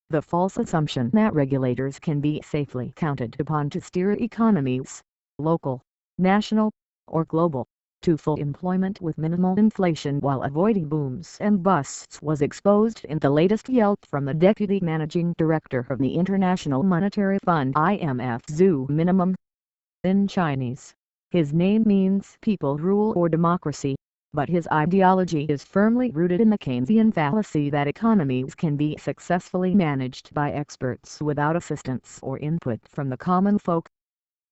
the false assumption that regulators can be safely counted upon to steer economies, local, national, or global, to full employment with minimal inflation while avoiding booms and busts was exposed in the latest Yelp from the Deputy Managing Director of the International Monetary Fund IMF Zhu Minimum. In Chinese, his name means people rule or democracy, but his ideology is firmly rooted in the Keynesian fallacy that economies can be successfully managed by experts without assistance or input from the common folk.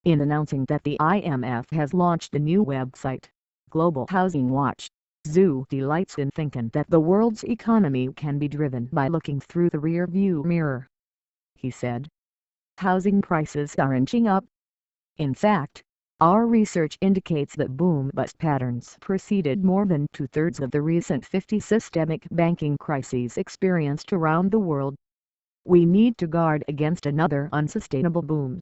In announcing that the IMF has launched a new website, Global Housing Watch, Zhu delights in thinking that the world's economy can be driven by looking through the rear-view mirror. He said, "Housing prices are inching up. In fact, our research indicates that boom-bust patterns preceded more than two-thirds of the recent 50 systemic banking crises experienced around the world. We need to guard against another unsustainable boom."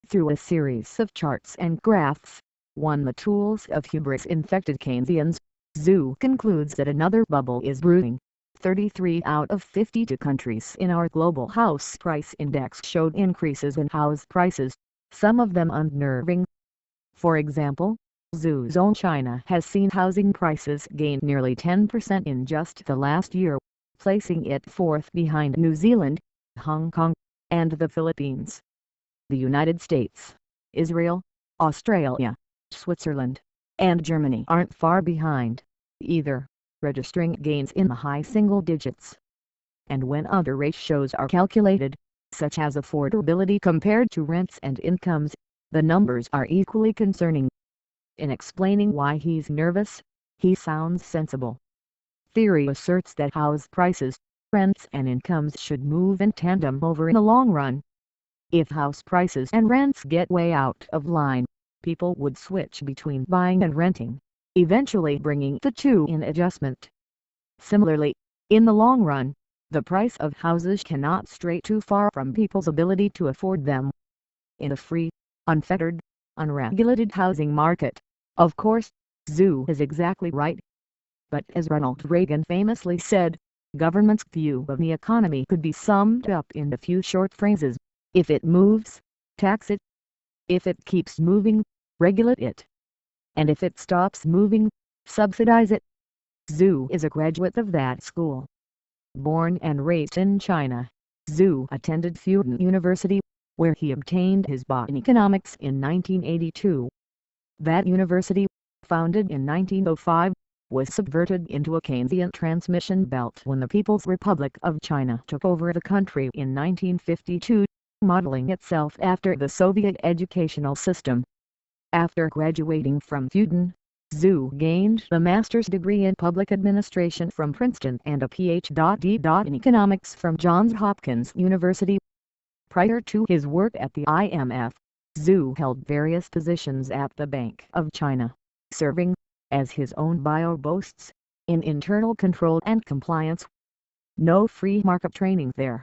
Through a series of charts and graphs, one the tools of hubris-infected Keynesians, Zhu concludes that another bubble is brewing. 33 out of 52 countries in our global house price index showed increases in house prices, some of them unnerving. For example, Zhu's own China has seen housing prices gain nearly 10% in just the last year, placing it fourth behind New Zealand, Hong Kong, and the Philippines. The United States, Israel, Australia, Switzerland, and Germany aren't far behind, either, registering gains in the high single digits. And when other ratios are calculated, such as affordability compared to rents and incomes, the numbers are equally concerning. In explaining why he's nervous, he sounds sensible. Theory asserts that house prices, rents and incomes should move in tandem over the long run. If house prices and rents get way out of line, people would switch between buying and renting, eventually bringing the two in adjustment. Similarly, in the long run, the price of houses cannot stray too far from people's ability to afford them. In a free, unfettered, unregulated housing market, of course, Zhu is exactly right. But as Ronald Reagan famously said, government's view of the economy could be summed up in a few short phrases: if it moves, tax it. If it keeps moving, regulate it. And if it stops moving, subsidize it. Zhu is a graduate of that school. Born and raised in China, Zhu attended Fudan University, where he obtained his BA in economics in 1982. That university, founded in 1905, was subverted into a Keynesian transmission belt when the People's Republic of China took over the country in 1952, modeling itself after the Soviet educational system. After graduating from Fudan, Zhu gained a master's degree in public administration from Princeton and a Ph.D. in economics from Johns Hopkins University. Prior to his work at the IMF, Zhu held various positions at the Bank of China, serving, as his own bio boasts, in internal control and compliance. No free market training there.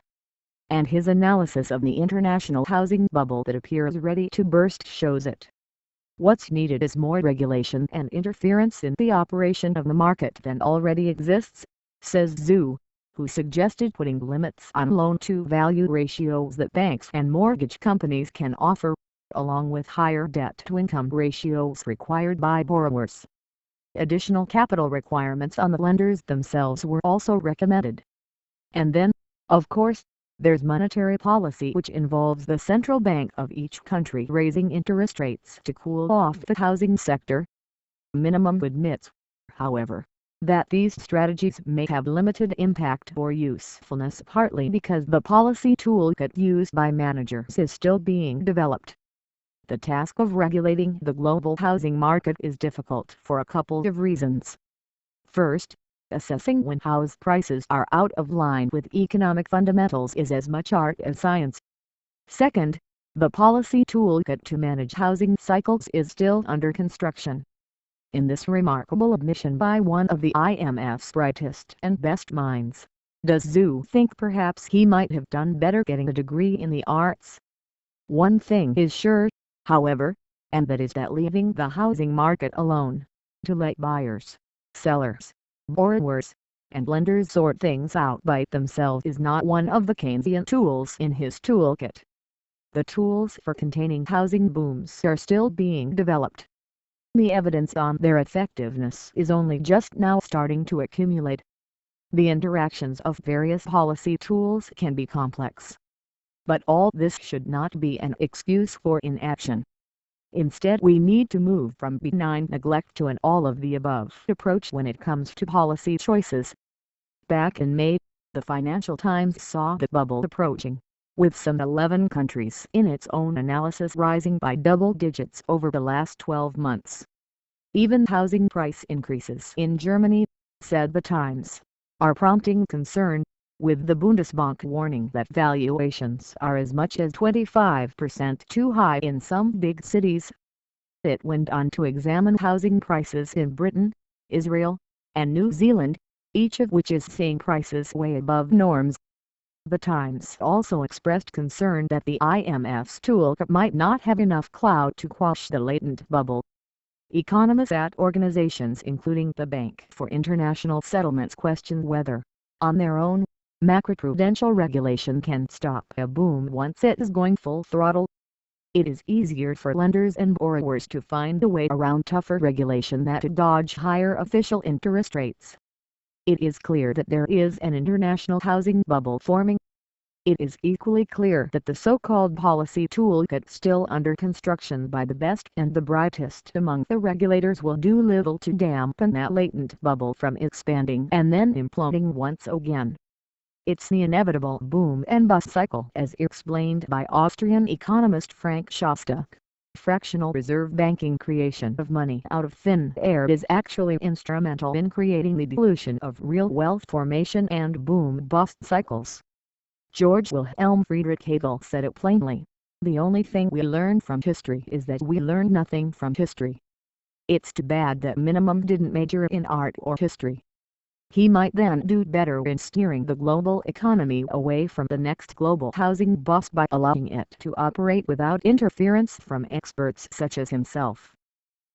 And his analysis of the international housing bubble that appears ready to burst shows it. What's needed is more regulation and interference in the operation of the market than already exists, says Zhu, who suggested putting limits on loan-to-value ratios that banks and mortgage companies can offer, along with higher debt-to-income ratios required by borrowers. Additional capital requirements on the lenders themselves were also recommended. And then, of course, there's monetary policy, which involves the central bank of each country raising interest rates to cool off the housing sector. Minimum admits, however, that these strategies may have limited impact or usefulness, partly because the policy toolkit used by managers is still being developed. The task of regulating the global housing market is difficult for a couple of reasons. First, assessing when house prices are out of line with economic fundamentals is as much art as science. Second, the policy toolkit to manage housing cycles is still under construction. In this remarkable admission by one of the IMF's brightest and best minds, does Zhu think perhaps he might have done better getting a degree in the arts? One thing is sure, however, and that is that leaving the housing market alone, to let buyers, sellers, borrowers, and lenders sort things out by themselves is not one of the Keynesian tools in his toolkit. The tools for containing housing booms are still being developed. The evidence on their effectiveness is only just now starting to accumulate. The interactions of various policy tools can be complex. But all this should not be an excuse for inaction. Instead, we need to move from benign neglect to an all-of-the-above approach when it comes to policy choices. Back in May, the Financial Times saw the bubble approaching, with some 11 countries in its own analysis rising by double digits over the last 12 months. Even housing price increases in Germany, said the Times, are prompting concern, with the Bundesbank warning that valuations are as much as 25% too high in some big cities. It went on to examine housing prices in Britain, Israel, and New Zealand, each of which is seeing prices way above norms. The Times also expressed concern that the IMF's toolkit might not have enough clout to quash the latent bubble. Economists at organizations including the Bank for International Settlements question whether, on their own, macroprudential regulation can stop a boom once it is going full throttle. It is easier for lenders and borrowers to find a way around tougher regulation than to dodge higher official interest rates. It is clear that there is an international housing bubble forming. It is equally clear that the so-called policy toolkit still under construction by the best and the brightest among the regulators will do little to dampen that latent bubble from expanding and then imploding once again. It's the inevitable boom and bust cycle as explained by Austrian economist Frank Shostak. Fractional reserve banking creation of money out of thin air is actually instrumental in creating the dilution of real wealth formation and boom-bust cycles. George Wilhelm Friedrich Hegel said it plainly, "The only thing we learn from history is that we learn nothing from history." It's too bad that Minimum didn't major in art or history. He might then do better in steering the global economy away from the next global housing bust by allowing it to operate without interference from experts such as himself.